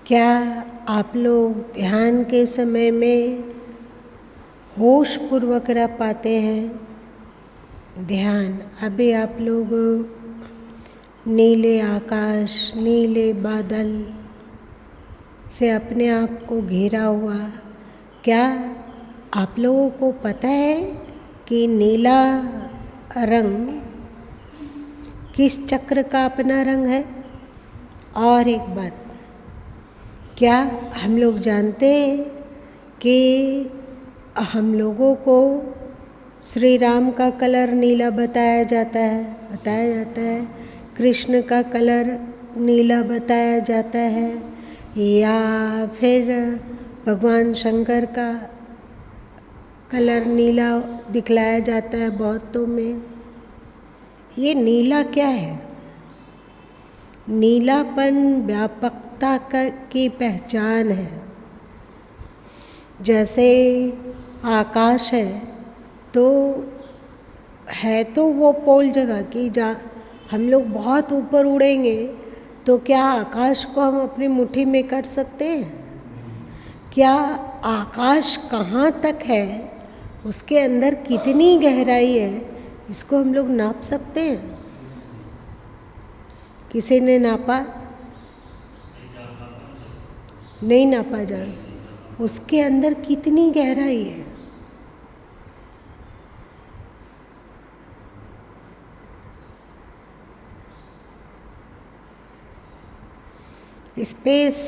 क्या आप लोग ध्यान के समय में होश पूर्वक रह पाते हैं? ध्यान अभी आप लोग नीले आकाश, नीले बादल से अपने आप को घेरा हुआ, क्या आप लोगों को पता है कि नीला रंग किस चक्र का अपना रंग है? और एक बात, क्या हम लोग जानते हैं कि हम लोगों को श्री राम का कलर नीला बताया जाता है, कृष्ण का कलर नीला बताया जाता है, या फिर भगवान शंकर का कलर नीला दिखलाया जाता है बहुतों में। ये नीला क्या है? नीलापन व्यापकता की पहचान है। जैसे आकाश है तो वो पोल जगह की जहाँ हम लोग बहुत ऊपर उड़ेंगे तो क्या आकाश को हम अपनी मुट्ठी में कर सकते हैं? क्या आकाश कहाँ तक है, उसके अंदर कितनी गहराई है, इसको हम लोग नाप सकते हैं? किसी ने नापा? नहीं नापा जा रहा। उसके अंदर कितनी गहराई है। स्पेस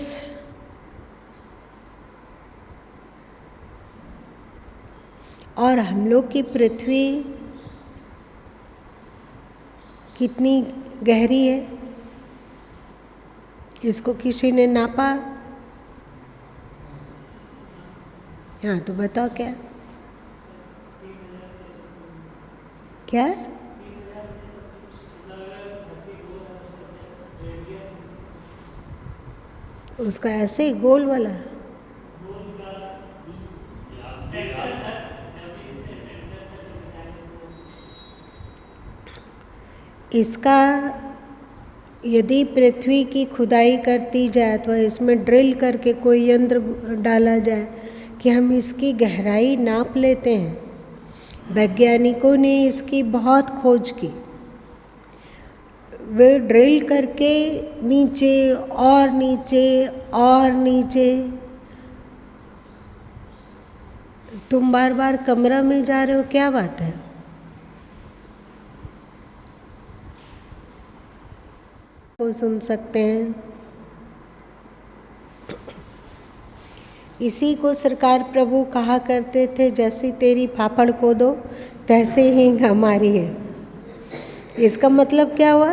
और हम लोग की पृथ्वी कितनी गहरी है, इसको किसी ने नापा? हाँ तो बताओ क्या क्या? उसका ऐसे ही गोल वाला? इसका यदि पृथ्वी की खुदाई करती जाए तो इसमें ड्रिल करके कोई यंत्र डाला जाए कि हम इसकी गहराई नाप लेते हैं। वैज्ञानिकों ने इसकी बहुत खोज की। वे ड्रिल करके नीचे और नीचे और नीचे, तुम बार बार कमरा में जा रहे हो, क्या बात है? वो सुन सकते हैं। इसी को सरकार प्रभु कहा करते थे, जैसी तेरी फाफड़ को दो तैसे ही हमारी है। इसका मतलब क्या हुआ?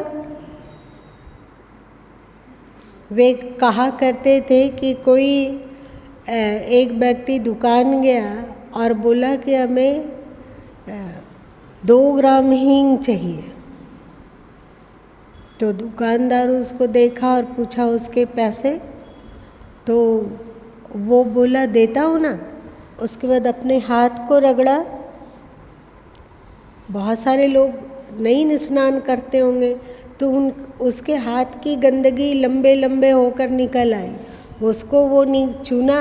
वे कहा करते थे कि कोई एक व्यक्ति दुकान गया और बोला कि हमें 2 ग्राम हींग चाहिए। तो दुकानदार उसको देखा और पूछा उसके पैसे, तो वो बोला देता हूँ ना। उसके बाद अपने हाथ को रगड़ा। बहुत सारे लोग नहीं स्नान करते होंगे तो उसके हाथ की गंदगी लंबे लंबे होकर निकल आई। उसको वो चुना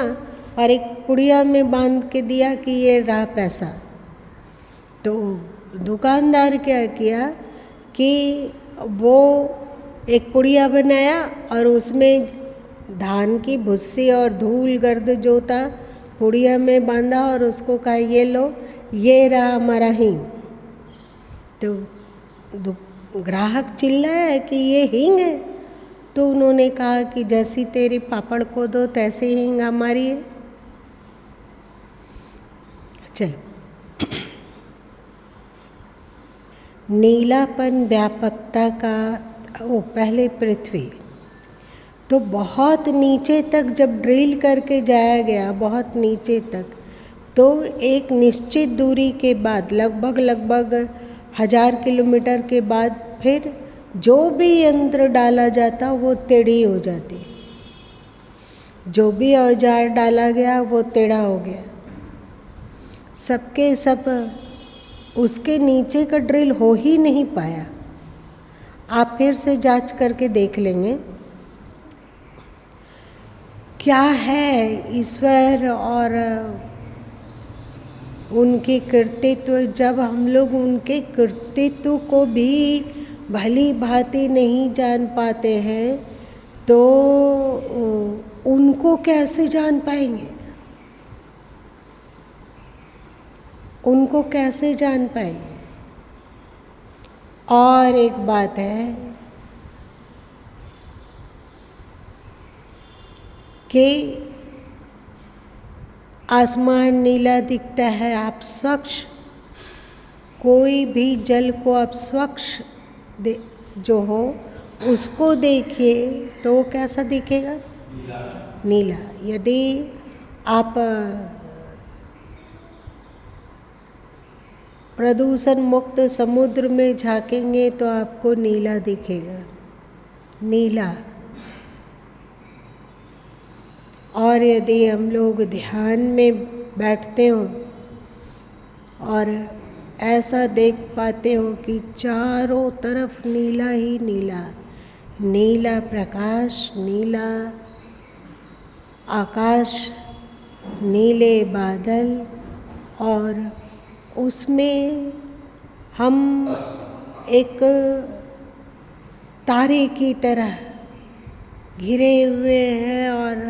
और एक पुड़िया में बांध के दिया कि ये रहा पैसा। तो दुकानदार क्या किया कि वो एक पुड़िया बनाया और उसमें धान की भुस्सी और धूल गर्द जो था पुड़िया में बांधा और उसको कहा ये लो, ये रहा हमारा हींग। तो ग्राहक चिल्लाया कि ये हींग है। तो उन्होंने कहा कि जैसी तेरी पापड़ को दो तैसे हींग हमारी है। चलो, नीलापन व्यापकता का पहले पृथ्वी तो बहुत नीचे तक जब ड्रिल करके जाया गया, बहुत नीचे तक, तो एक निश्चित दूरी के बाद लगभग 1000 किलोमीटर के बाद फिर जो भी यंत्र डाला जाता वो टेढ़ी हो जाती। जो भी औजार डाला गया वो टेढ़ा हो गया। सबके सब उसके नीचे का ड्रिल हो ही नहीं पाया। आप फिर से जांच करके देख लेंगे। क्या है ईश्वर और उनके कृतित्व। जब हम लोग उनके कृतित्व को भी भली भांति नहीं जान पाते हैं तो उनको कैसे जान पाएंगे, उनको कैसे जान पाएंगे। और एक बात है कि आसमान नीला दिखता है, आप स्वच्छ कोई भी जल को आप स्वच्छ जो हो उसको देखिए तो वो कैसा दिखेगा, नीला। यदि आप प्रदूषण मुक्त समुद्र में झांकेंगे तो आपको नीला दिखेगा, नीला। और यदि हम लोग ध्यान में बैठते हो और ऐसा देख पाते हो कि चारों तरफ नीला ही नीला, नीला प्रकाश, नीला आकाश, नीले बादल, और उसमें हम एक तारे की तरह घिरे हुए हैं और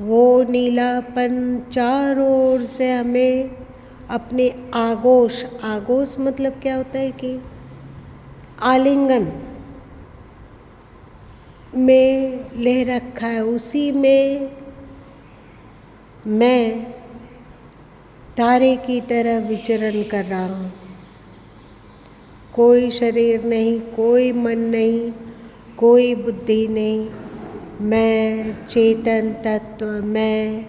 वो नीलापन चारों ओर से हमें अपने आगोश, आगोश मतलब क्या होता है कि आलिंगन में ले रखा है। उसी में मैं तारे की तरह विचरण कर रहा हूँ। कोई शरीर नहीं, कोई मन नहीं, कोई बुद्धि नहीं, मैं चेतन तत्व, मैं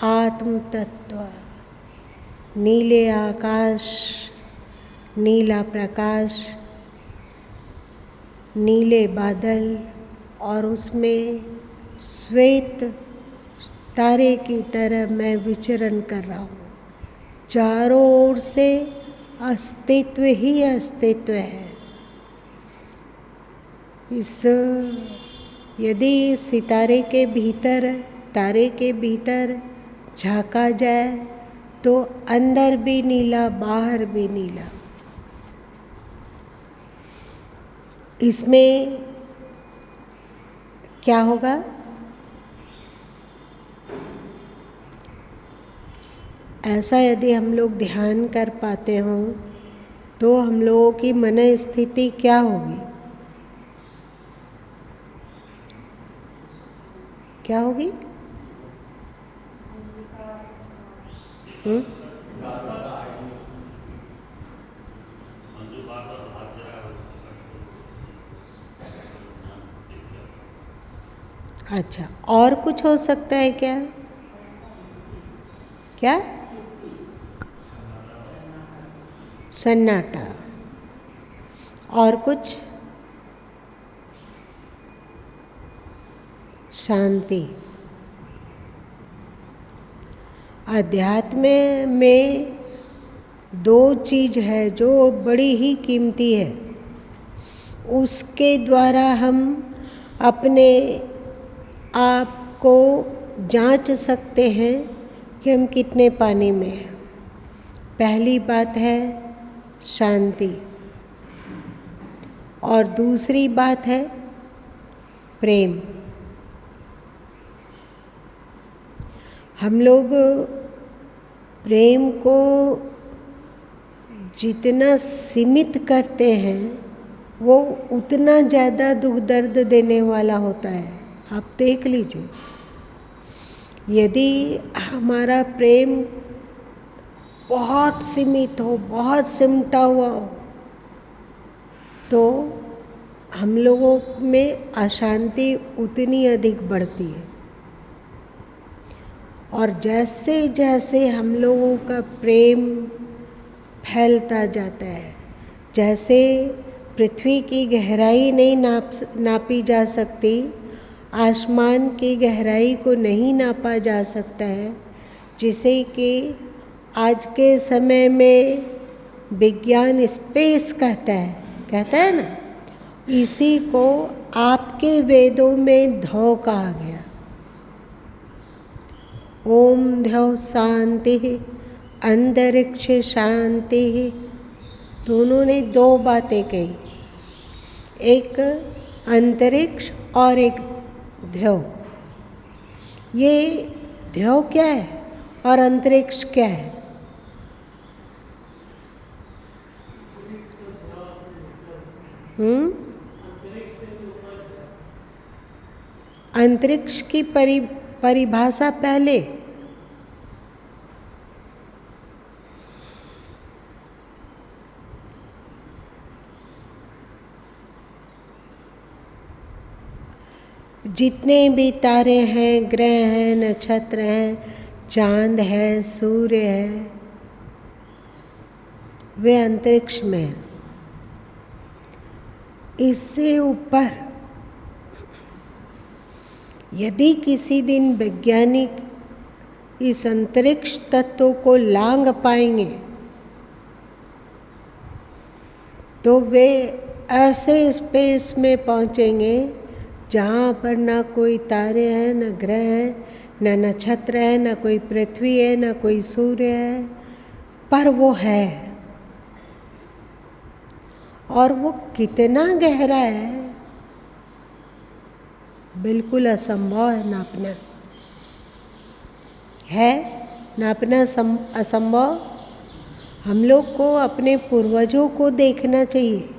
आत्म तत्व, नीले आकाश, नीला प्रकाश, नीले बादल, और उसमें श्वेत तारे की तरह मैं विचरण कर रहा हूँ। चारों ओर से अस्तित्व ही अस्तित्व है। यदि सितारे के भीतर, तारे के भीतर झांका जाए तो अंदर भी नीला, बाहर भी नीला। इसमें क्या होगा, ऐसा यदि हम लोग ध्यान कर पाते हों तो हम लोगों की मन स्थिति क्या होगी, क्या होगी? अच्छा, और कुछ हो सकता है क्या? क्या? सन्नाटा। और कुछ? शांति। अध्यात्म में दो चीज है जो बड़ी ही कीमती है। उसके द्वारा हम अपने आप को जांच सकते हैं कि हम कितने पानी में हैं। पहली बात है शांति, और दूसरी बात है प्रेम। हम लोग प्रेम को जितना सीमित करते हैं वो उतना ज़्यादा दुख दर्द देने वाला होता है। आप देख लीजिए, यदि हमारा प्रेम बहुत सीमित हो, बहुत सिमटा हुआ हो, तो हम लोगों में अशांति उतनी अधिक बढ़ती है। और जैसे जैसे हम लोगों का प्रेम फैलता जाता है, जैसे पृथ्वी की गहराई नहीं नापी जा सकती, आसमान की गहराई को नहीं नापा जा सकता है, जिसे कि आज के समय में विज्ञान स्पेस कहता है ना, इसी को आपके वेदों में धौ कहा गया। ओम ध्यो शांति, अंतरिक्ष शांति। दोनों ने दो बातें कही, एक अंतरिक्ष और एक ध्यो। ये ध्यो क्या है और अंतरिक्ष क्या है? अंतरिक्ष की परिभाषा पहले। जितने भी तारे हैं, ग्रह हैं, नक्षत्र हैं, चांद है, सूर्य है, वे अंतरिक्ष में हैं। इससे ऊपर यदि किसी दिन वैज्ञानिक इस अंतरिक्ष तत्व को लांघ पाएंगे तो वे ऐसे स्पेस में पहुंचेंगे जहाँ पर ना कोई तारे हैं, न ग्रह है, न नक्षत्र है, न कोई पृथ्वी है, न कोई सूर्य है, पर वो है। और वो कितना गहरा है, बिल्कुल असंभव है नापना। है नापना असंभव। हम लोग को अपने पूर्वजों को देखना चाहिए,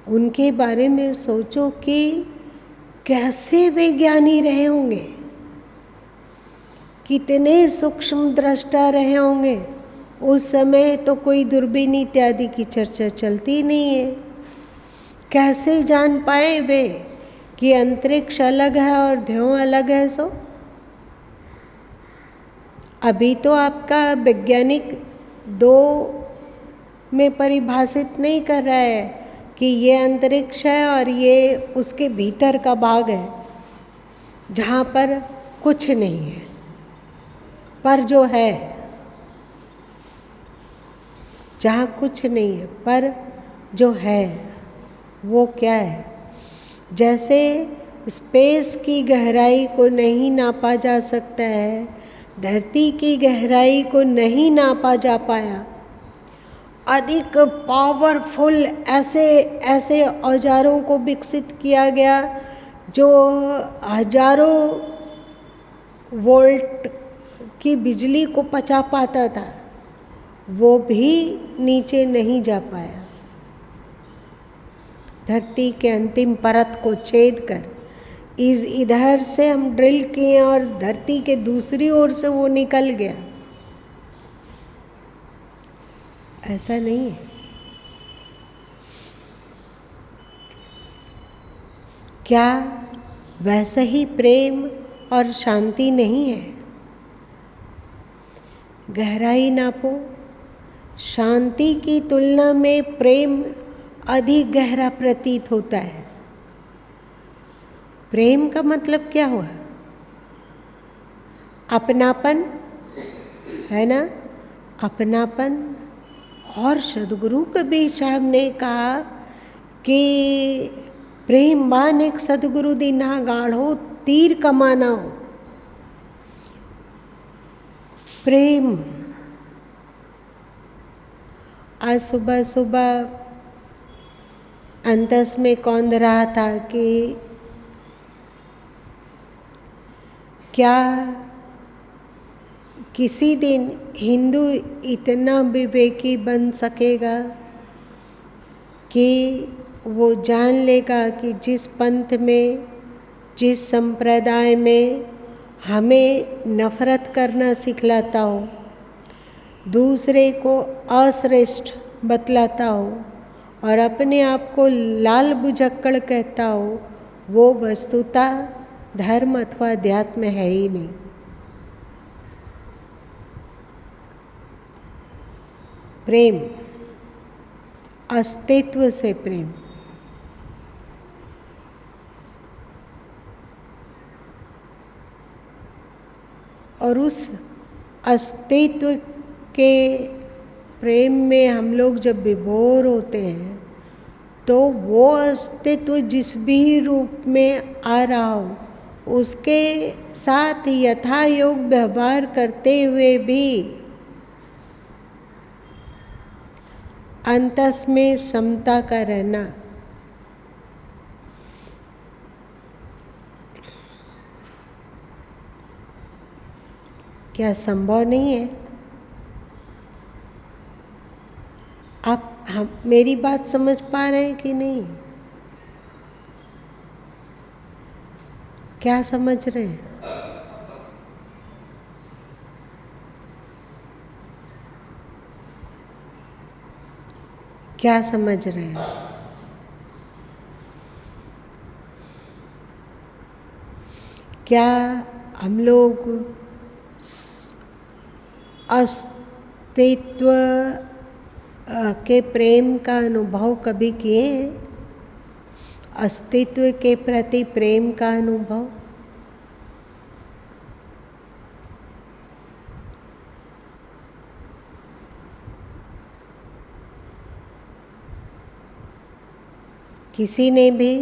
उनके बारे में सोचो कि कैसे वे ज्ञानी रहे होंगे, कितने सूक्ष्म दृष्टा रहे होंगे। उस समय तो कोई दूरबीन इत्यादि की चर्चा चलती नहीं है। कैसे जान पाए वे कि अंतरिक्ष अलग है और ध्यो अलग है? सो अभी तो आपका वैज्ञानिक दो में परिभाषित नहीं कर रहा है कि ये अंतरिक्ष है और ये उसके भीतर का भाग है जहाँ पर कुछ नहीं है, पर जो है, जहाँ कुछ नहीं है पर जो है वो क्या है? जैसे स्पेस की गहराई को नहीं नापा जा सकता है, धरती की गहराई को नहीं नापा जा पाया, अधिक पावरफुल ऐसे औजारों को विकसित किया गया जो हजारों वोल्ट की बिजली को पचा पाता था, वो भी नीचे नहीं जा पाया। धरती के अंतिम परत को छेद कर इधर से हम ड्रिल किए और धरती के दूसरी ओर से वो निकल गया। ऐसा नहीं है। क्या वैसा ही प्रेम और शांति नहीं है? गहराई नापो, शांति की तुलना में प्रेम अधिक गहरा प्रतीत होता है। प्रेम का मतलब क्या हुआ? अपनापन, है ना? अपनापन। और सदगुरु कबीर साहब ने कहा कि प्रेम बान एक सदगुरु दीना गाढ़ो तीर कमाना हो। प्रेम। आज सुबह सुबह अंतस में कौंध रहा था कि क्या किसी दिन हिंदू इतना विवेकी बन सकेगा कि वो जान लेगा कि जिस पंथ में, जिस संप्रदाय में हमें नफरत करना सिखलाता हो, दूसरे को अश्रेष्ठ बतलाता हो और अपने आप को लाल बुझक्कड़ कहता हो, वो वस्तुतः धर्म अथवा अध्यात्म है ही नहीं। प्रेम, अस्तित्व से प्रेम। और उस अस्तित्व के प्रेम में हम लोग जब विभोर होते हैं तो वो अस्तित्व जिस भी रूप में आ रहा हो उसके साथ यथा योग व्यवहार करते हुए भी अंतस में समता का रहना क्या संभव नहीं है? आप मेरी बात समझ पा रहे हैं कि नहीं? क्या समझ रहे हैं? क्या समझ रहे हैं? क्या हम लोग अस्तित्व के प्रेम का अनुभव कभी किए हैं? अस्तित्व के प्रति प्रेम का अनुभव? किसी ने भी?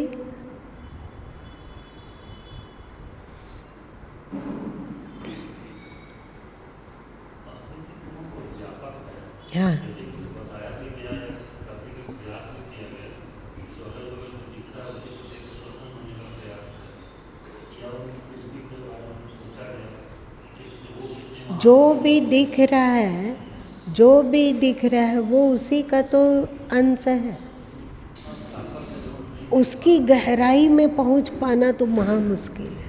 हाँ, जो भी दिख रहा है, जो भी दिख रहा है वो उसी का तो अंश है। उसकी गहराई में पहुंच पाना तो महा मुश्किल है।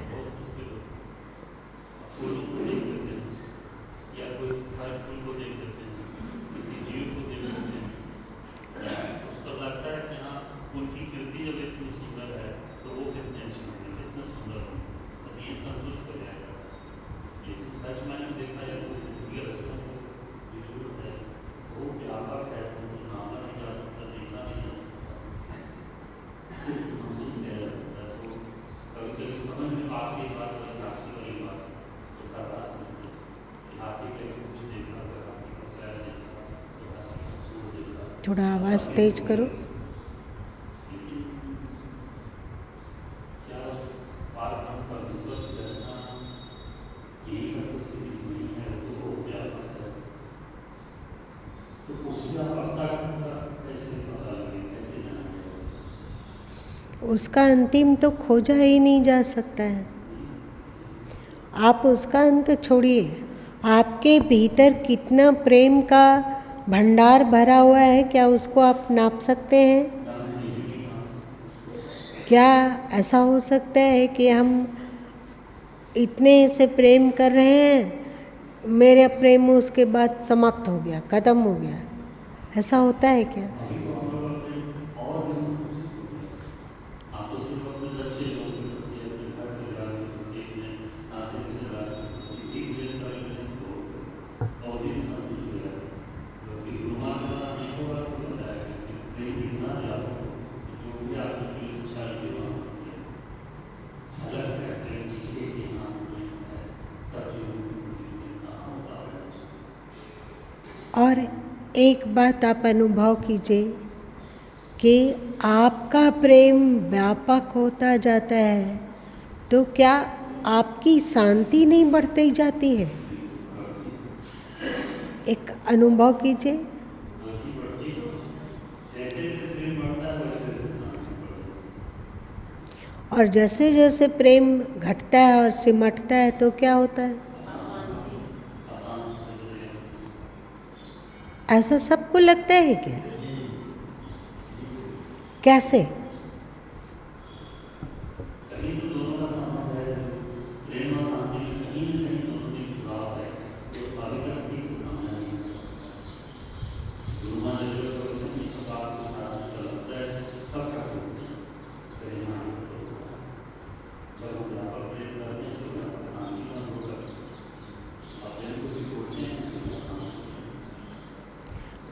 थोड़ा आवाज़ तेज करो। उसका अंतिम तो खोजा ही नहीं जा सकता है। आप उसका अंत छोड़िए, आपके भीतर कितना प्रेम का भंडार भरा हुआ है, क्या उसको आप नाप सकते हैं? क्या ऐसा हो सकता है कि हम इतने से प्रेम कर रहे हैं, मेरा प्रेम उसके बाद समाप्त हो गया, खत्म हो गया? ऐसा होता है क्या? और एक बात आप अनुभव कीजिए कि आपका प्रेम व्यापक होता जाता है तो क्या आपकी शांति नहीं बढ़ती जाती है? एक अनुभव कीजिए। और जैसे जैसे प्रेम घटता है और सिमटता है तो क्या होता है? ऐसा सबको लगता है क्या? कैसे?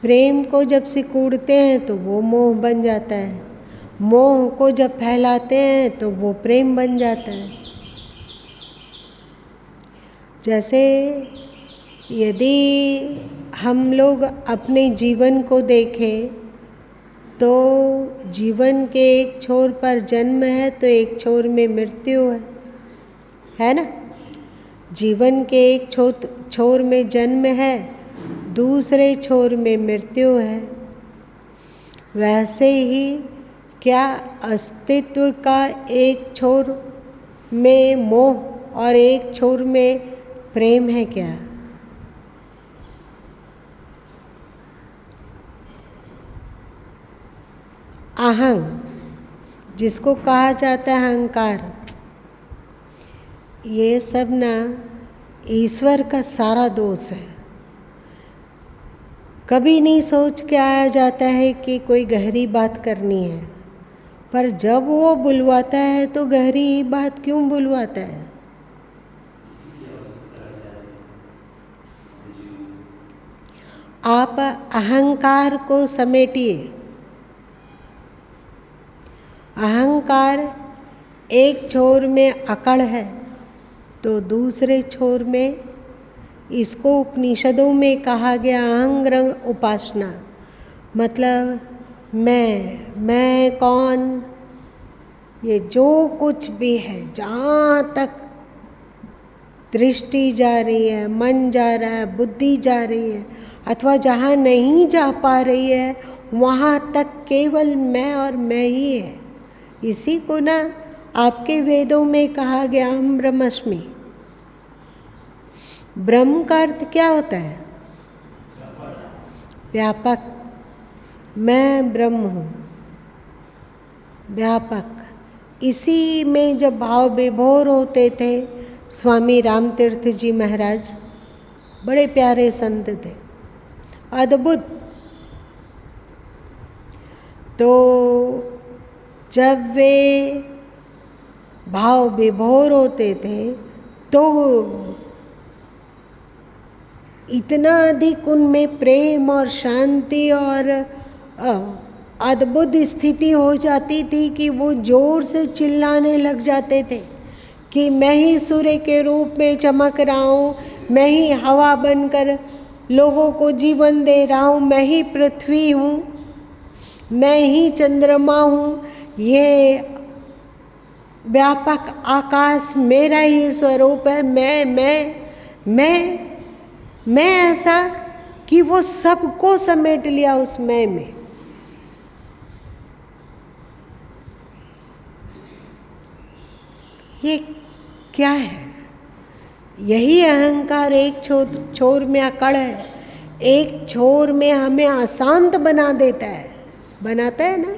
प्रेम को जब सिकुड़ते हैं तो वो मोह बन जाता है, मोह को जब फैलाते हैं तो वो प्रेम बन जाता है। जैसे यदि हम लोग अपने जीवन को देखें तो जीवन के एक छोर पर जन्म है तो एक छोर में मृत्यु है। है ना। जीवन के एक छोर में जन्म है, दूसरे छोर में मृत्यु है। वैसे ही क्या अस्तित्व का एक छोर में मोह और एक छोर में प्रेम है क्या? अहंग, जिसको कहा जाता है अहंकार, ये सब ना ईश्वर का सारा दोष है। कभी नहीं सोच के आया जाता है कि कोई गहरी बात करनी है, पर जब वो बुलवाता है तो गहरी बात क्यों बुलवाता है? आप अहंकार को समेटिए। अहंकार एक छोर में अकड़ है तो दूसरे छोर में, इसको उपनिषदों में कहा गया अहंग रंग उपासना, मतलब मैं कौन, ये जो कुछ भी है, जहाँ तक दृष्टि जा रही है, मन जा रहा है, बुद्धि जा रही है, अथवा जहाँ नहीं जा पा रही है वहाँ तक केवल मैं और मैं ही है। इसी को ना आपके वेदों में कहा गया अहम ब्रह्मास्मि। ब्रह्म का अर्थ क्या होता है? व्यापक। मैं ब्रह्म हूँ, व्यापक। इसी में जब भाव विभोर होते थे स्वामी राम तीर्थ जी महाराज, बड़े प्यारे संत थे, अद्भुत। तो जब वे भाव विभोर होते थे तो इतना अधिक उनमें प्रेम और शांति और अद्भुत स्थिति हो जाती थी कि वो जोर से चिल्लाने लग जाते थे कि मैं ही सूर्य के रूप में चमक रहा हूँ, मैं ही हवा बनकर लोगों को जीवन दे रहा हूँ, मैं ही पृथ्वी हूँ, मैं ही चंद्रमा हूँ, ये व्यापक आकाश मेरा ही स्वरूप है। मैं ऐसा कि वो सबको समेट लिया उस मैं में। ये क्या है? यही अहंकार एक छोर में अकड़ है, एक छोर में हमें अशांत बना देता है, बनाता है ना।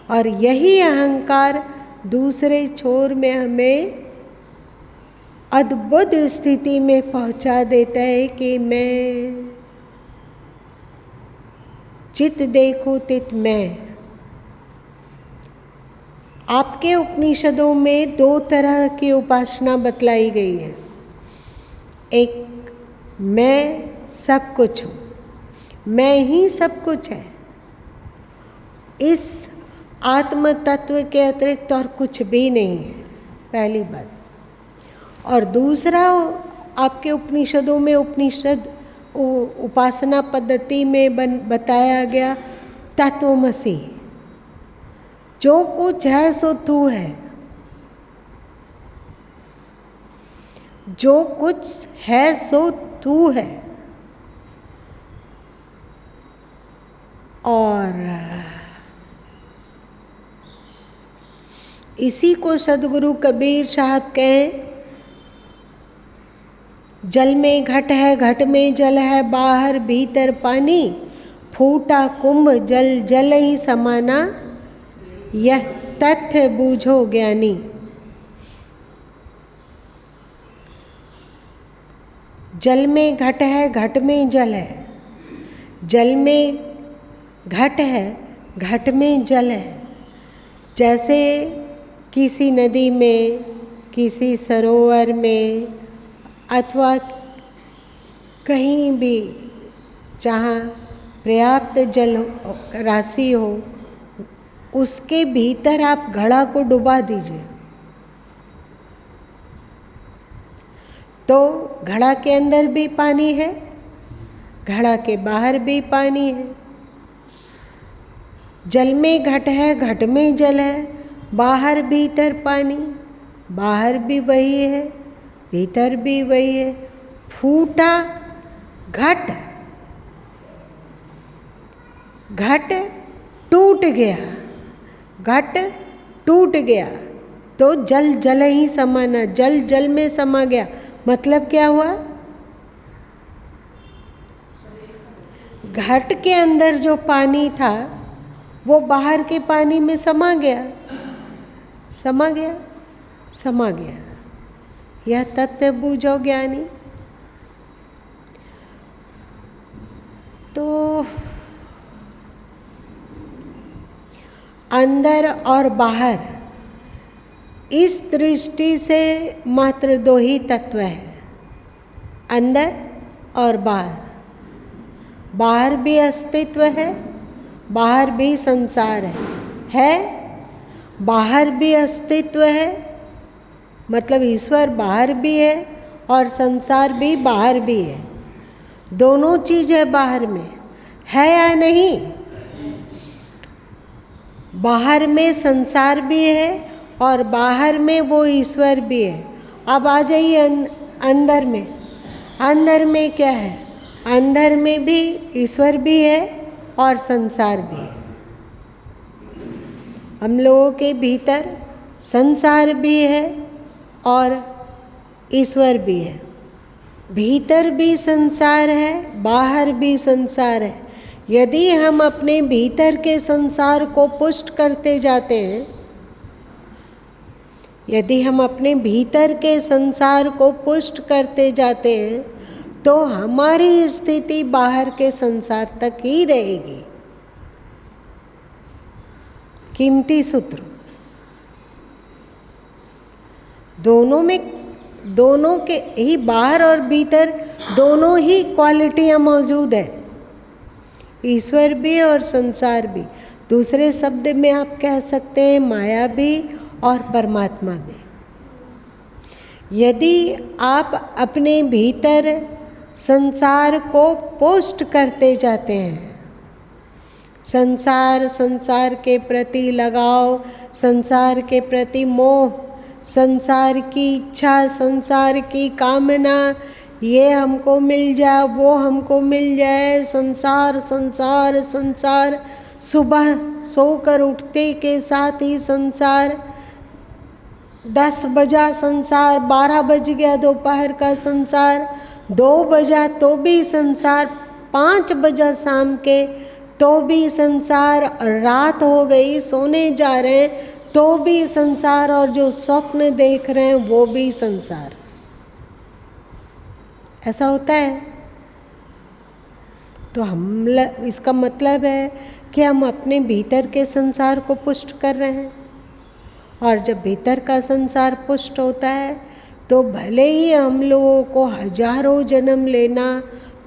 और यही अहंकार दूसरे छोर में हमें अद्भुत स्थिति में पहुंचा देता है कि मैं चित देखूं तित मैं। आपके उपनिषदों में दो तरह की उपासना बतलाई गई है। एक, मैं सब कुछ हूँ, मैं ही सब कुछ है, इस आत्म तत्व के अतिरिक्त और कुछ भी नहीं है, पहली बात। और दूसरा, आपके उपनिषदों में उपनिषद उपासना पद्धति में बताया गया तत्वमसि, जो कुछ है सो तू है, जो कुछ है सो तू है। और इसी को सदगुरु कबीर साहब कहें, जल में घट है, घट में जल है, बाहर भीतर पानी, फूटा कुंभ जल जल ही समाना, यह तथ्य बूझो ज्ञानी। जल में घट है, घट में जल है, जल में घट है, घट में जल है। जैसे किसी नदी में, किसी सरोवर में, अथवा कहीं भी जहाँ पर्याप्त जल राशि हो, उसके भीतर आप घड़ा को डुबा दीजिए तो घड़ा के अंदर भी पानी है, घड़ा के बाहर भी पानी है। जल में घट है, घट में जल है, बाहर भीतर पानी, बाहर भी वही है, भीतर भी वही है। फूटा घट, घट टूट गया, घट टूट गया तो जल जल ही समाना, जल जल में समा गया। मतलब क्या हुआ? घट के अंदर जो पानी था वो बाहर के पानी में समा गया, समा गया, समा गया। यह तथ्य बूझो ज्ञानी। तो अंदर और बाहर, इस दृष्टि से मात्र दो ही तत्व है, अंदर और बाहर। बाहर भी अस्तित्व है, बाहर भी संसार है, बाहर भी अस्तित्व है, मतलब ईश्वर बाहर भी है और संसार भी बाहर भी है। दोनों चीज़ है बाहर में, है या नहीं? बाहर में संसार भी है और बाहर में वो ईश्वर भी है। अब आ जाइए अंदर में। अंदर में क्या है? अंदर में भी ईश्वर भी है और संसार भी है। हम लोगों के भीतर संसार भी है और ईश्वर भी है। भीतर भी संसार है, बाहर भी संसार है। यदि हम अपने भीतर के संसार को पुष्ट करते जाते हैं, यदि हम अपने भीतर के संसार को पुष्ट करते जाते हैं तो हमारी स्थिति बाहर के संसार तक ही रहेगी। कीमती सूत्र। दोनों में, दोनों के ही, बाहर और भीतर दोनों ही क्वालिटियाँ मौजूद है, ईश्वर भी और संसार भी। दूसरे शब्द में आप कह सकते हैं माया भी और परमात्मा भी। यदि आप अपने भीतर संसार को पोस्ट करते जाते हैं, संसार, संसार के प्रति लगाव, संसार के प्रति मोह, संसार की इच्छा, संसार की कामना, ये हमको मिल जाए, वो हमको मिल जाए, संसार संसार संसार, सुबह सोकर उठते के साथ ही संसार, 10 बजा संसार, 12 बज गया दोपहर का संसार, 2 बजा तो भी संसार, 5 बजा शाम के तो भी संसार, रात हो गई सोने जा रहे हैं तो भी संसार, और जो स्वप्न देख रहे हैं वो भी संसार। ऐसा होता है। तो इसका मतलब है कि हम अपने भीतर के संसार को पुष्ट कर रहे हैं, और जब भीतर का संसार पुष्ट होता है तो भले ही हम लोगों को हजारों जन्म लेना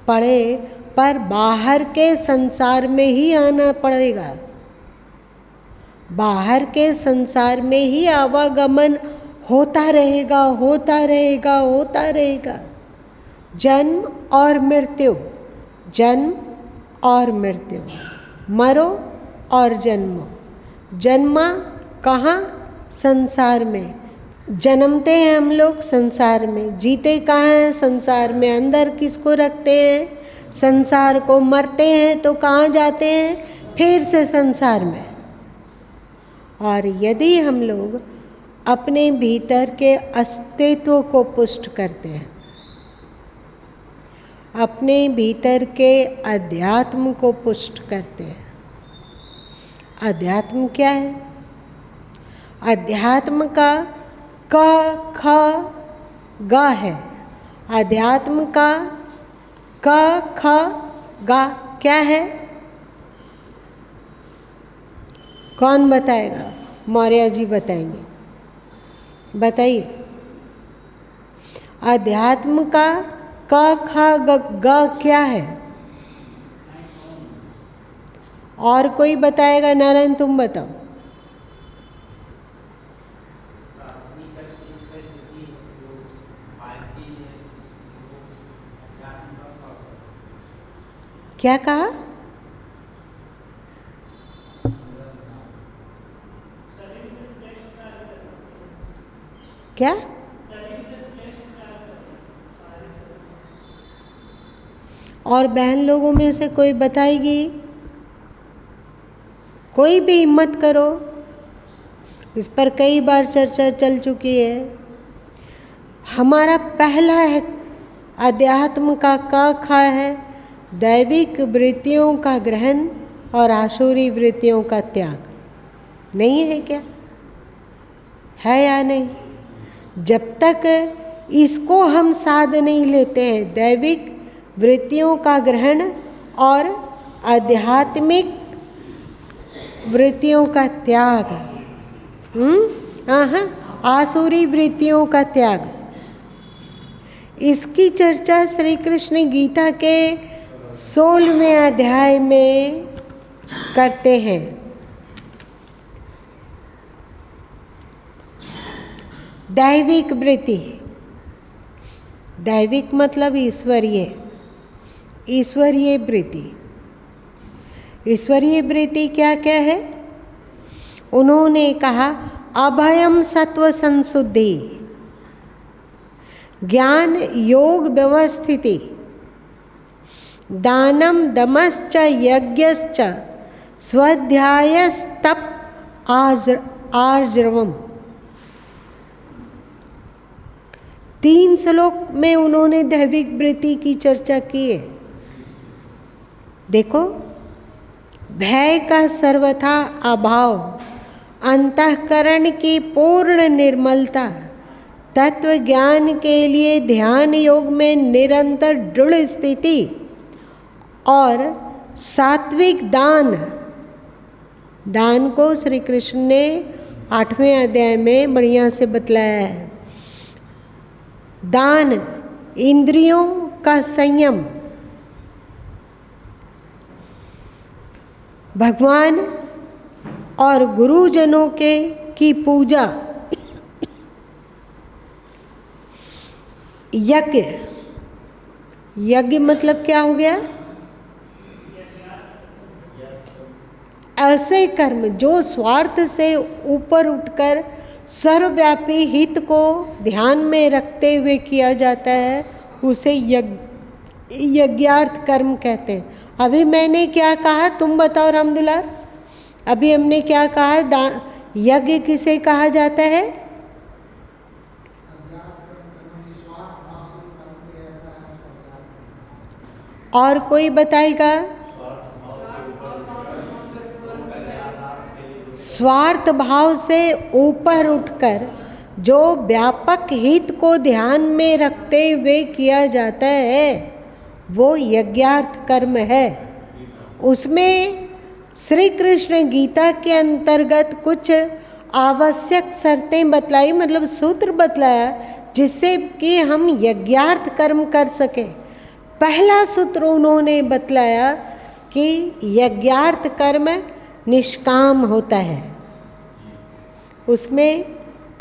पड़े, पर बाहर के संसार में ही आना पड़ेगा। बाहर के संसार में ही आवागमन होता रहेगा, होता रहेगा, होता रहेगा। जन्म और मृत्यु, जन्म और मृत्यु, मरो और जन्मो। जन्मा कहाँ? संसार में। जन्मते हैं हम लोग संसार में, जीते कहाँ हैं? संसार में। अंदर किसको रखते हैं? संसार को। मरते हैं तो कहाँ जाते हैं? फिर से संसार में। और यदि हम लोग अपने भीतर के अस्तित्व को पुष्ट करते हैं, अपने भीतर के अध्यात्म को पुष्ट करते हैं। अध्यात्म क्या है? अध्यात्म का क ख ग है। अध्यात्म का क ख ग क्या है? कौन बताएगा? मौर्य जी बताएंगे। बताइए। अध्यात्म का क ख ग क्या है? और कोई बताएगा? नारायण तुम बताओ। क्या कहा? क्या? और बहन लोगों में से कोई बताएगी? कोई भी हिम्मत करो, इस पर कई बार चर्चा चल चुकी है। हमारा पहला है अध्यात्म का खा है दैविक वृत्तियों का ग्रहण और आसुरी वृत्तियों का त्याग। नहीं है क्या? है या नहीं? जब तक इसको हम साध नहीं लेते हैं, दैविक वृत्तियों का ग्रहण और आध्यात्मिक वृत्तियों का त्याग, आसुरी वृत्तियों का त्याग, इसकी चर्चा श्री कृष्ण गीता के 16वें अध्याय में करते हैं। दैविक वृत्ति, दैविक मतलब ईश्वरीय, ईश्वरीय वृत्ति। ईश्वरीय वृत्ति क्या क्या है? उन्होंने कहा अभयम सत्व संशुद्धि, ज्ञान योग व्यवस्थिति, दानम दमश्च यज्ञश्च स्वाध्यायस्तप आर्जवम। 3 श्लोक में उन्होंने दैविक वृत्ति की चर्चा की है। देखो, भय का सर्वथा अभाव, अंतःकरण की पूर्ण निर्मलता, तत्व ज्ञान के लिए ध्यान योग में निरंतर दृढ़ स्थिति और सात्विक दान। दान को श्री कृष्ण ने 8वें अध्याय में बढ़िया से बतलाया है। दान, इंद्रियों का संयम, भगवान और गुरुजनों की पूजा, यज्ञ। यज्ञ मतलब क्या हो गया? ऐसे कर्म जो स्वार्थ से ऊपर उठकर सर्वव्यापी हित को ध्यान में रखते हुए किया जाता है, उसे यज्ञार्थ कर्म कहते हैं। अभी मैंने क्या कहा, तुम बताओ रामदुलार? अभी हमने क्या कहा? यज्ञ किसे कहा जाता है? और कोई बताएगा? स्वार्थ भाव से ऊपर उठकर जो व्यापक हित को ध्यान में रखते हुए किया जाता है, वो यज्ञार्थ कर्म है। उसमें श्री कृष्ण गीता के अंतर्गत कुछ आवश्यक शर्तें बतलाई, मतलब सूत्र बतलाया, जिससे कि हम यज्ञार्थ कर्म कर सकें। पहला सूत्र उन्होंने बतलाया कि यज्ञार्थ कर्म निष्काम होता है, उसमें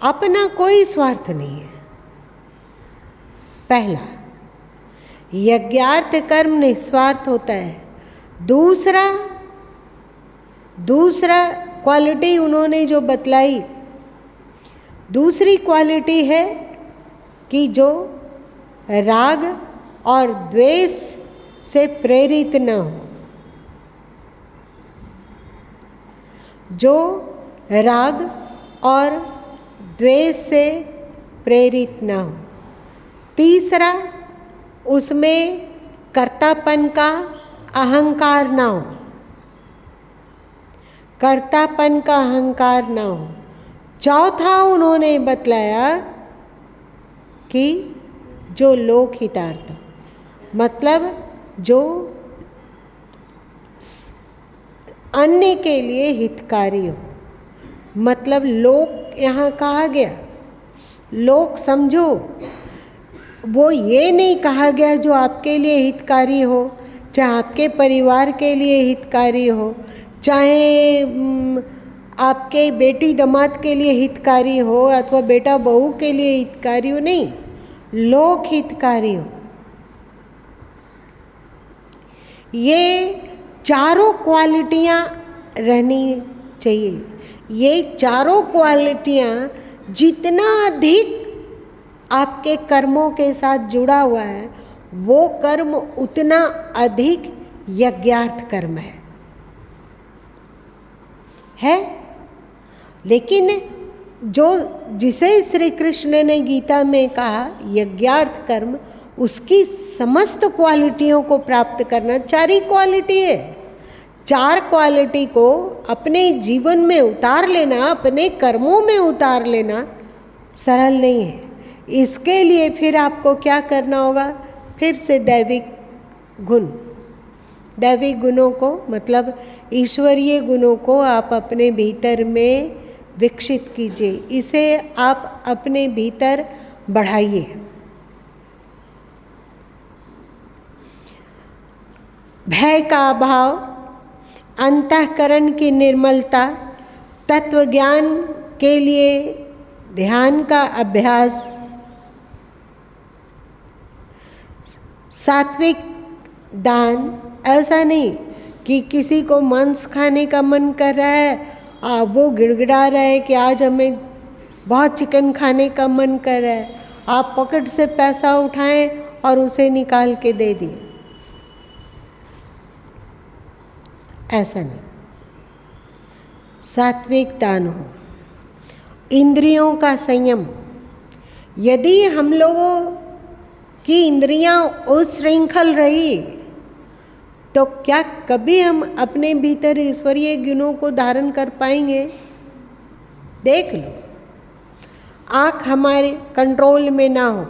अपना कोई स्वार्थ नहीं है। पहला, यज्ञार्थ कर्म निस्वार्थ होता है। दूसरा क्वालिटी उन्होंने जो बतलाई, दूसरी क्वालिटी है कि जो राग और द्वेष से प्रेरित न हो, जो राग और द्वेष से प्रेरित न हो। तीसरा, उसमें कर्तापन का अहंकार ना हो, कर्तापन का अहंकार ना हो। चौथा उन्होंने बतलाया कि जो लोक हितार्थ, मतलब जो अन्य के लिए हितकारी हो। मतलब लोक यहाँ कहा गया, लोक समझो, वो ये नहीं कहा गया जो आपके लिए हितकारी हो, चाहे आपके परिवार के लिए हितकारी हो, चाहे आपके बेटी दामाद के लिए हितकारी हो, अथवा बेटा बहू के लिए हितकारी हो, नहीं, लोक हितकारी हो। ये चारों क्वालिटियाँ रहनी चाहिए। ये चारों क्वालिटियाँ जितना अधिक आपके कर्मों के साथ जुड़ा हुआ है, वो कर्म उतना अधिक यज्ञार्थ कर्म है। लेकिन जो जिसे श्री कृष्ण ने गीता में कहा यज्ञार्थ कर्म, उसकी समस्त क्वालिटियों को प्राप्त करना, 4 ही क्वालिटी है, 4 क्वालिटी को अपने जीवन में उतार लेना, अपने कर्मों में उतार लेना सरल नहीं है। इसके लिए फिर आपको क्या करना होगा? फिर से दैविक गुण, दैविक गुणों को मतलब ईश्वरीय गुणों को आप अपने भीतर में विकसित कीजिए, इसे आप अपने भीतर बढ़ाइए। भय का अभाव, अंतःकरण की निर्मलता, तत्व ज्ञान के लिए ध्यान का अभ्यास, सात्विक दान। ऐसा नहीं कि किसी को मांस खाने का मन कर रहा है, वो गिड़गिड़ा रहा है कि आज हमें बहुत चिकन खाने का मन कर रहा है, आप पॉकेट से पैसा उठाएं और उसे निकाल के दे दिए, ऐसा नहीं। सात्विक दान हो। इंद्रियों का संयम। यदि हम लोगों की इंद्रियां उच्छृंखल रही तो क्या कभी हम अपने भीतर ईश्वरीय गुणों को धारण कर पाएंगे? देख लो, आँख हमारे कंट्रोल में ना हो,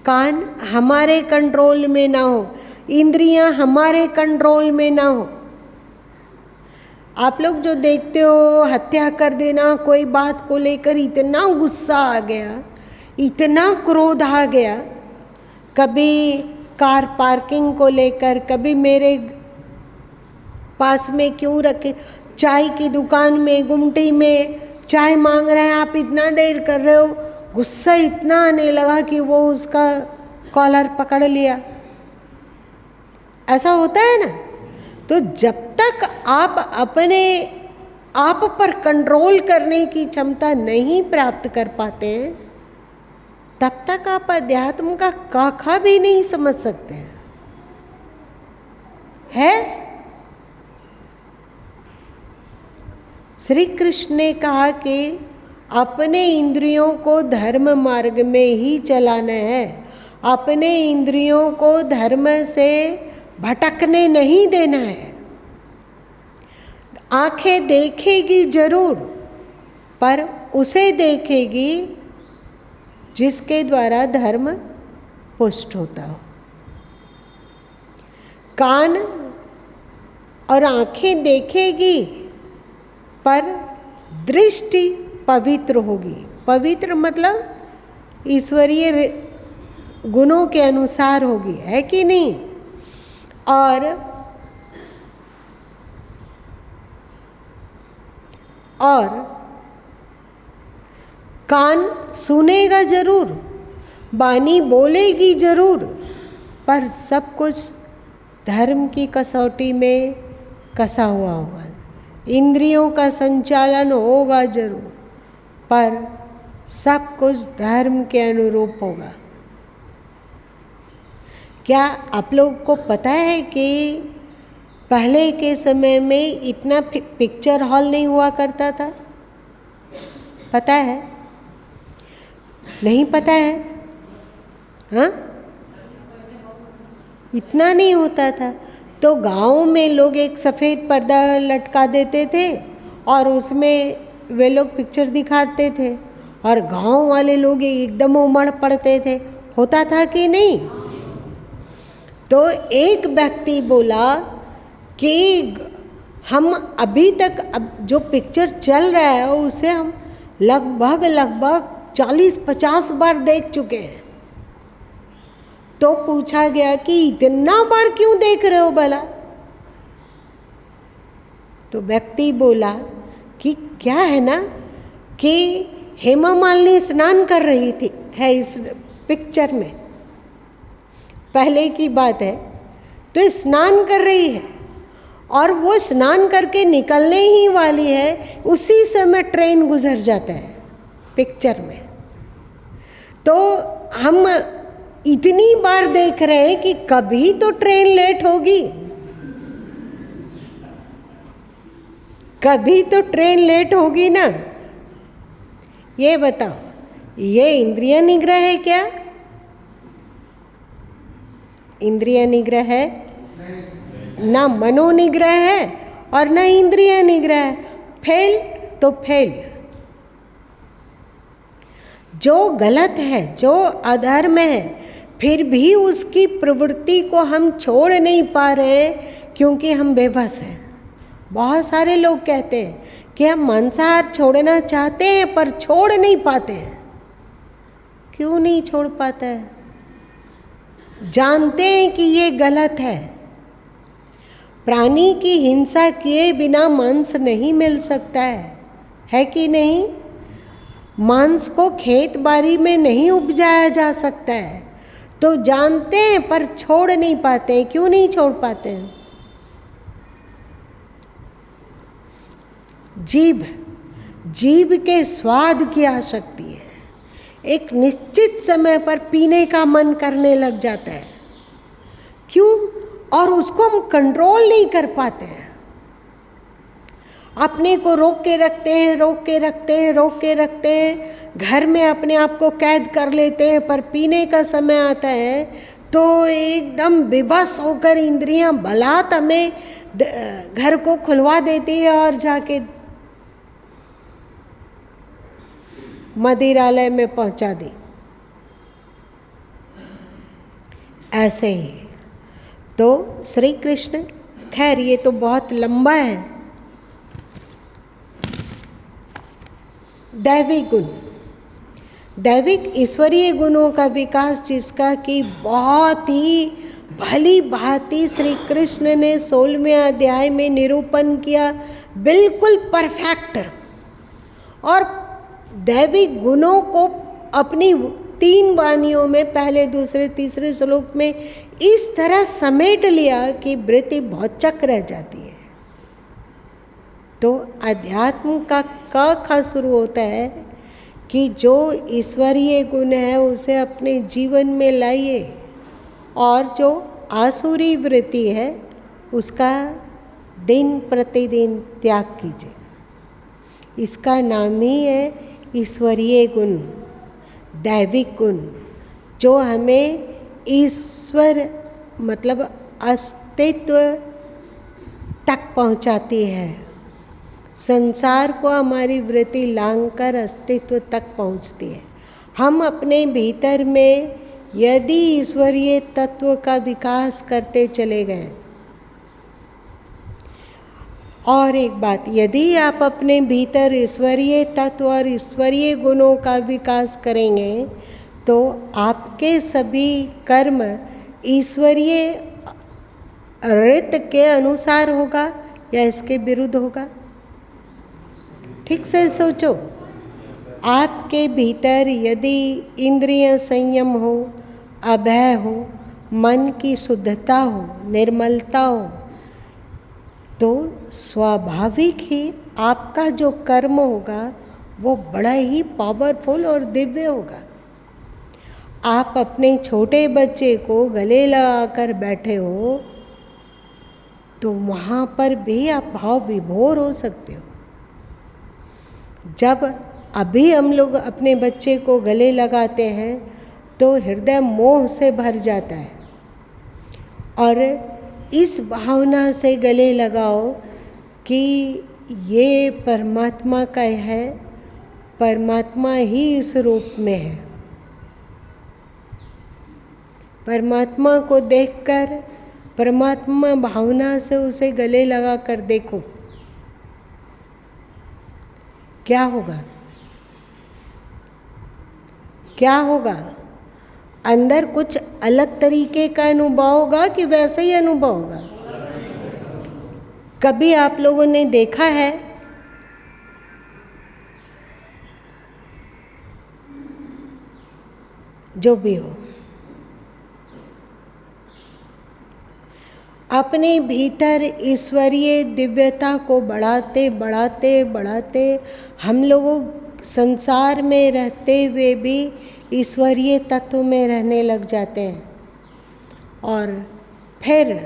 कान हमारे कंट्रोल में ना हो, इंद्रियां हमारे कंट्रोल में ना हो। आप लोग जो देखते हो हत्या कर देना, कोई बात को लेकर इतना गुस्सा आ गया, इतना क्रोध आ गया, कभी कार पार्किंग को लेकर, कभी मेरे पास में क्यों रखे, चाय की दुकान में गुमटी में चाय मांग रहे हैं, आप इतना देर कर रहे हो, गुस्सा इतना आने लगा कि वो उसका कॉलर पकड़ लिया। ऐसा होता है ना। तो जब तक आप अपने आप पर कंट्रोल करने की क्षमता नहीं प्राप्त कर पाते हैं, तब तक आप अध्यात्म का काखा भी नहीं समझ सकते हैं। है? श्री कृष्ण ने कहा कि अपने इंद्रियों को धर्म मार्ग में ही चलाना है, अपने इंद्रियों को धर्म से भटकने नहीं देना है। आंखें देखेगी जरूर, पर उसे देखेगी जिसके द्वारा धर्म पुष्ट होता हो। कान और आंखें देखेगी, पर दृष्टि पवित्र होगी। पवित्र मतलब ईश्वरीय गुणों के अनुसार होगी, है कि नहीं? और कान सुनेगा जरूर, बानी बोलेगी जरूर, पर सब कुछ धर्म की कसौटी में कसा हुआ होगा। इंद्रियों का संचालन होगा जरूर, पर सब कुछ धर्म के अनुरूप होगा। क्या आप लोग को पता है कि पहले के समय में इतना पिक्चर हॉल नहीं हुआ करता था? पता है? नहीं पता है? हाँ, इतना नहीं होता था। तो गाँव में लोग एक सफ़ेद पर्दा लटका देते थे और उसमें वे लोग पिक्चर दिखाते थे, और गाँव वाले लोग एकदम उमड़ पड़ते थे। होता था कि नहीं? तो एक व्यक्ति बोला कि हम अभी तक अब जो पिक्चर चल रहा है उसे हम लगभग 40-50 बार देख चुके हैं। तो पूछा गया कि इतना बार क्यों देख रहे हो भला? तो व्यक्ति बोला कि क्या है ना कि हेमा मालिनी स्नान कर रही थी है इस पिक्चर में, पहले की बात है। तो स्नान कर रही है और वो स्नान करके निकलने ही वाली है, उसी समय ट्रेन गुजर जाता है पिक्चर में। तो हम इतनी बार देख रहे हैं कि कभी तो ट्रेन लेट होगी, कभी तो ट्रेन लेट होगी ना। ये बताओ, ये इंद्रिय निग्रह है क्या? इंद्रिय निग्रह है ना, मनो निग्रह है और ना इंद्रिय निग्रह है। फेल तो फेल। जो गलत है, जो अधर्म है, फिर भी उसकी प्रवृत्ति को हम छोड़ नहीं पा रहे क्योंकि हम बेबस हैं। बहुत सारे लोग कहते हैं कि हम मांसाहार छोड़ना चाहते हैं पर छोड़ नहीं पाते हैं। क्यों नहीं छोड़ पाते हैं? जानते हैं कि ये गलत है। प्राणी की हिंसा किए बिना मांस नहीं मिल सकता है कि नहीं? मांस को खेत बाड़ी में नहीं उपजाया जा सकता है। तो जानते हैं पर छोड़ नहीं पाते हैं। क्यों नहीं छोड़ पाते हैं? जीभ के स्वाद की आसक्ति है। एक निश्चित समय पर पीने का मन करने लग जाता है। क्यों? और उसको हम कंट्रोल नहीं कर पाते हैं। अपने को रोक के रखते हैं। घर में अपने आप को कैद कर लेते हैं, पर पीने का समय आता है तो एकदम बेबस होकर इंद्रियां बलात् हमें घर को खुलवा देती है और जाके मदिरालय में पहुंचा दी। ऐसे ही तो श्री कृष्ण, खैर ये तो बहुत लंबा है। दैविक गुण, दैविक ईश्वरीय गुणों का विकास जिसका कि बहुत ही भली भांति श्री कृष्ण ने 16वें अध्याय में निरूपण किया, बिल्कुल परफेक्ट। और दैविक गुणों को अपनी 3 वाणियों में, पहले दूसरे तीसरे श्लोक में इस तरह समेट लिया कि वृत्ति बहुत चक रह जाती है। तो अध्यात्म का क शुरू होता है कि जो ईश्वरीय गुण है उसे अपने जीवन में लाइए, और जो आसुरी वृत्ति है उसका दिन प्रतिदिन त्याग कीजिए। इसका नाम ही है ईश्वरीय गुण, दैविक गुण, जो हमें ईश्वर मतलब अस्तित्व तक पहुंचाती है। संसार को हमारी वृत्ति लांघकर अस्तित्व तक पहुंचती है। हम अपने भीतर में यदि ईश्वरीय तत्व का विकास करते चले गए, और एक बात, यदि आप अपने भीतर ईश्वरीय तत्व और ईश्वरीय गुणों का विकास करेंगे तो आपके सभी कर्म ईश्वरीय रीत के अनुसार होगा या इसके विरुद्ध होगा? ठीक से सोचो। आपके भीतर यदि इंद्रिय संयम हो, अभय हो, मन की शुद्धता हो, निर्मलता हो, तो स्वाभाविक ही आपका जो कर्म होगा वो बड़ा ही पावरफुल और दिव्य होगा। आप अपने छोटे बच्चे को गले लगाकर बैठे हो तो वहाँ पर भी आप भाव विभोर हो सकते हो। जब अभी हम लोग अपने बच्चे को गले लगाते हैं तो हृदय मोह से भर जाता है, और इस भावना से गले लगाओ कि ये परमात्मा का है, परमात्मा ही इस रूप में है। परमात्मा को देखकर, परमात्मा भावना से उसे गले लगा कर देखो, क्या होगा? क्या होगा? अंदर कुछ अलग तरीके का अनुभव होगा कि वैसे ही अनुभव होगा? कभी आप लोगों ने देखा है जो भी हो, अपने भीतर ईश्वरीय दिव्यता को बढ़ाते बढ़ाते बढ़ाते हम लोगों संसार में रहते हुए भी ईश्वरीय तत्व में रहने लग जाते हैं और फिर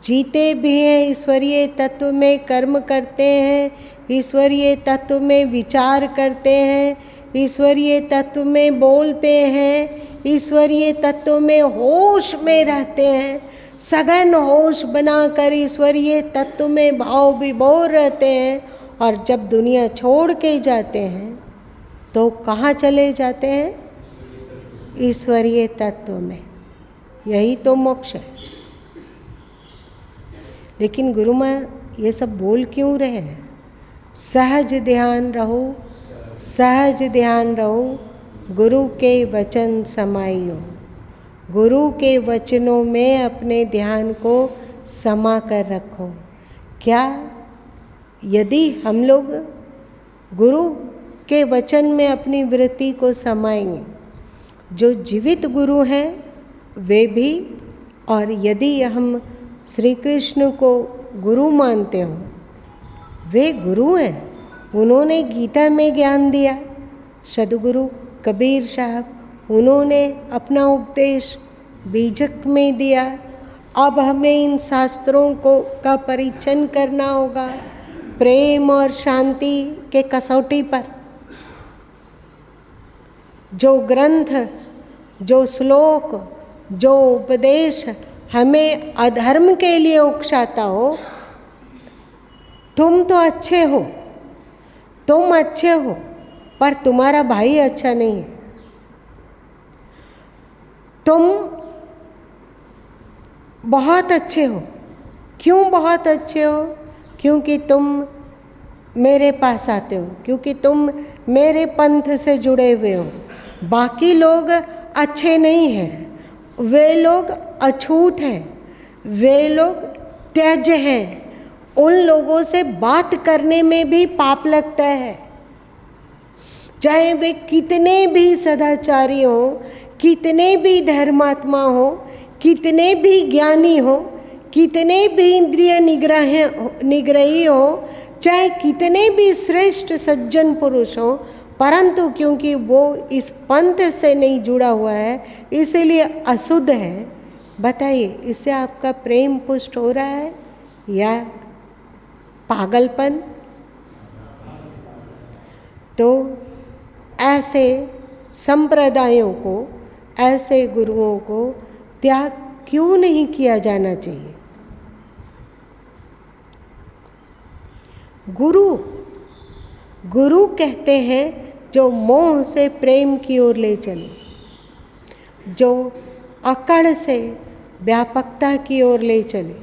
जीते भी हैं ईश्वरीय तत्व में, कर्म करते हैं, ईश्वरीय तत्व में विचार करते हैं, ईश्वरीय तत्व में बोलते हैं, ईश्वरीय तत्व में होश में रहते हैं, सघन होश बनाकर ईश्वरीय तत्व में भाव विभोर रहते हैं। और जब दुनिया छोड़ के जाते हैं तो कहाँ चले जाते हैं? ईश्वरीय तत्व में। यही तो मोक्ष है। लेकिन गुरु माँ ये सब बोल क्यों रहे हैं? सहज ध्यान रहो, सहज ध्यान रहो, गुरु के वचन समाइयो। गुरु के वचनों में अपने ध्यान को समा कर रखो। क्या यदि हम लोग गुरु के वचन में अपनी वृत्ति को समाएंगे, जो जीवित गुरु हैं वे भी, और यदि हम श्री कृष्ण को गुरु मानते हो, वे गुरु हैं, उन्होंने गीता में ज्ञान दिया। सदगुरु कबीर साहब, उन्होंने अपना उपदेश बीजक में दिया। अब हमें इन शास्त्रों को का परीक्षण करना होगा प्रेम और शांति के कसौटी पर। जो ग्रंथ, जो श्लोक, जो उपदेश हमें अधर्म के लिए उकसाता हो, तुम तो अच्छे हो, तुम अच्छे हो, पर तुम्हारा भाई अच्छा नहीं है। तुम बहुत अच्छे हो। क्यों बहुत अच्छे हो? क्योंकि तुम मेरे पास आते हो, क्योंकि तुम मेरे पंथ से जुड़े हुए हो। बाकी लोग अच्छे नहीं हैं, वे लोग अछूत हैं, वे लोग त्याज्य हैं। उन लोगों से बात करने में भी पाप लगता है, चाहे वे कितने भी सदाचारी हो, कितने भी धर्मात्मा हो, कितने भी ज्ञानी हो, कितने भी इंद्रिय निग्रही हो, चाहे कितने भी श्रेष्ठ सज्जन पुरुष हो, परंतु क्योंकि वो इस पंथ से नहीं जुड़ा हुआ है इसलिए अशुद्ध है। बताइए, इससे आपका प्रेम पुष्ट हो रहा है या पागलपन? तो ऐसे संप्रदायों को, ऐसे गुरुओं को त्याग क्यों नहीं किया जाना चाहिए? गुरु कहते हैं जो मोह से प्रेम की ओर ले चले, जो अकड़ से व्यापकता की ओर ले चले।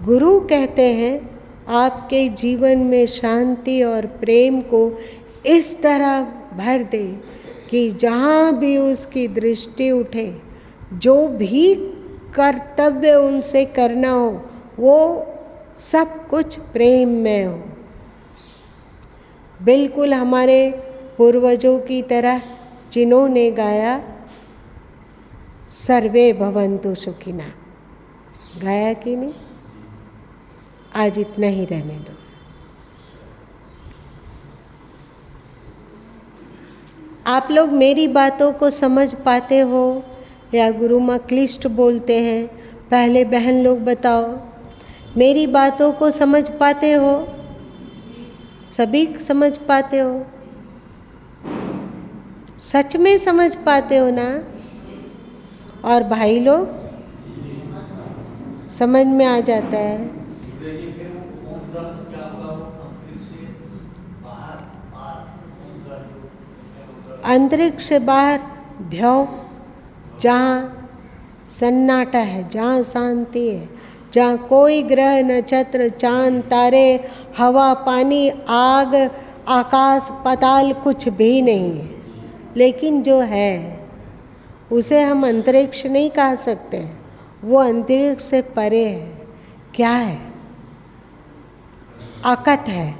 गुरु कहते हैं आपके जीवन में शांति और प्रेम को इस तरह भर दे कि जहाँ भी उसकी दृष्टि उठे, जो भी कर्तव्य उनसे करना हो, वो सब कुछ प्रेम में हो। बिल्कुल हमारे पूर्वजों की तरह, जिन्होंने गाया सर्वे भवन्तु सुखिना, गाया कि नहीं? आज इतना ही रहने दो। आप लोग मेरी बातों को समझ पाते हो या गुरु माँ क्लिष्ट बोलते हैं? पहले बहन लोग बताओ, मेरी बातों को समझ पाते हो? सभी समझ पाते हो? सच में समझ पाते हो ना? और भाई लोग समझ में आ जाता है? अंतरिक्ष से बाहर ध्यान, जहाँ सन्नाटा है, जहाँ शांति है, जहाँ कोई ग्रह नक्षत्र चांद तारे हवा पानी आग आकाश पाताल कुछ भी नहीं है। लेकिन जो है उसे हम अंतरिक्ष नहीं कह सकते हैं, वो अंतरिक्ष से परे है। क्या है? अकथ है।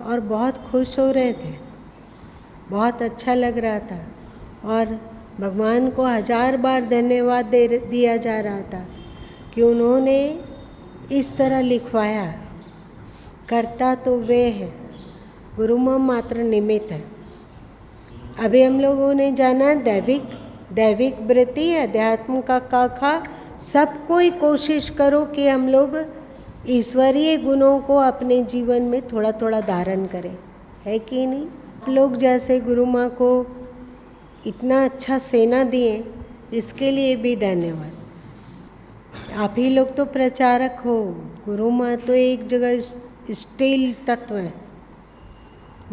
और बहुत खुश हो रहे थे, बहुत अच्छा लग रहा था और भगवान को 1000 बार धन्यवाद दिया जा रहा था कि उन्होंने इस तरह लिखवाया। करता तो वे हैं, गुरु मात्र निमित्त है। अभी हम लोगों ने जाना दैविक वृत्ति, अध्यात्म का काखा, सबको ही कोशिश करो कि हम लोग ईश्वरीय गुणों को अपने जीवन में थोड़ा थोड़ा धारण करें, है कि नहीं? आप लोग जैसे गुरु माँ को इतना अच्छा सेना दिए, इसके लिए भी धन्यवाद। आप ही लोग तो प्रचारक हो। गुरु माँ तो एक जगह स्टील तत्व है,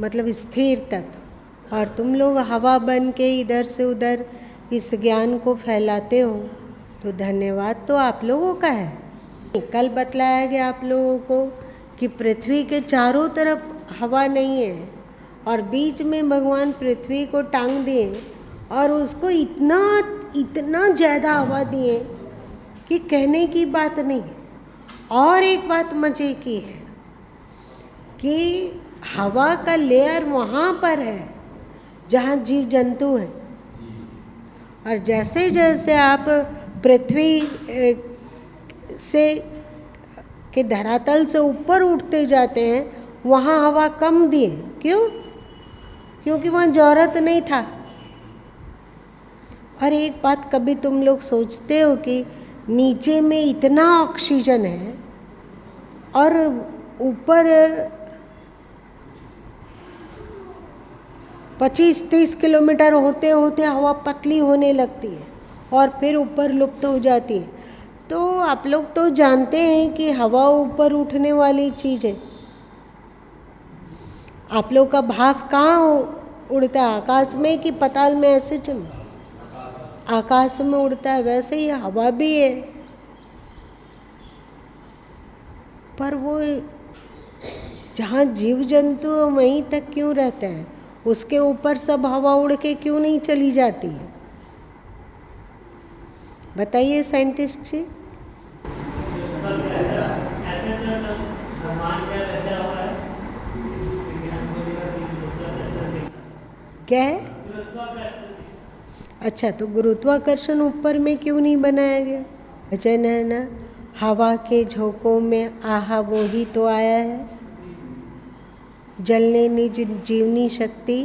मतलब स्थिर तत्व, और तुम लोग हवा बन के इधर से उधर इस ज्ञान को फैलाते हो, तो धन्यवाद तो आप लोगों का है। कल बतलाया गया आप लोगों को कि पृथ्वी के चारों तरफ हवा नहीं है और बीच में भगवान पृथ्वी को टांग दिए और उसको इतना ज़्यादा हवा दिए कि कहने की बात नहीं। और एक बात मजे की है कि हवा का लेयर वहाँ पर है जहाँ जीव जंतु हैं, और जैसे जैसे आप पृथ्वी से के धरातल से ऊपर उठते जाते हैं, वहाँ हवा कम दिए। क्यों? क्योंकि वहाँ ज़रूरत नहीं था। और एक बात कभी तुम लोग सोचते हो कि नीचे में इतना ऑक्सीजन है और ऊपर 25-30 किलोमीटर होते होते हवा पतली होने लगती है और फिर ऊपर लुप्त हो जाती है। तो आप लोग तो जानते हैं कि हवा ऊपर उठने वाली चीज़ है। आप लोग का भाव कहाँ उड़ता है? आकाश में कि पाताल में? ऐसे चलो, आकाश में उड़ता है। वैसे ही हवा भी है, पर वो जहाँ जीव जंतु वहीं तक क्यों रहते हैं? उसके ऊपर सब हवा उड़ के क्यों नहीं चली जाती है? बताइए साइंटिस्ट जी। क्या है? अच्छा, तो गुरुत्वाकर्षण ऊपर में क्यों नहीं बनाया गया? वचन है ना, हवा के झोंकों में आहा वो ही तो आया है, जलने निज जीवनी शक्ति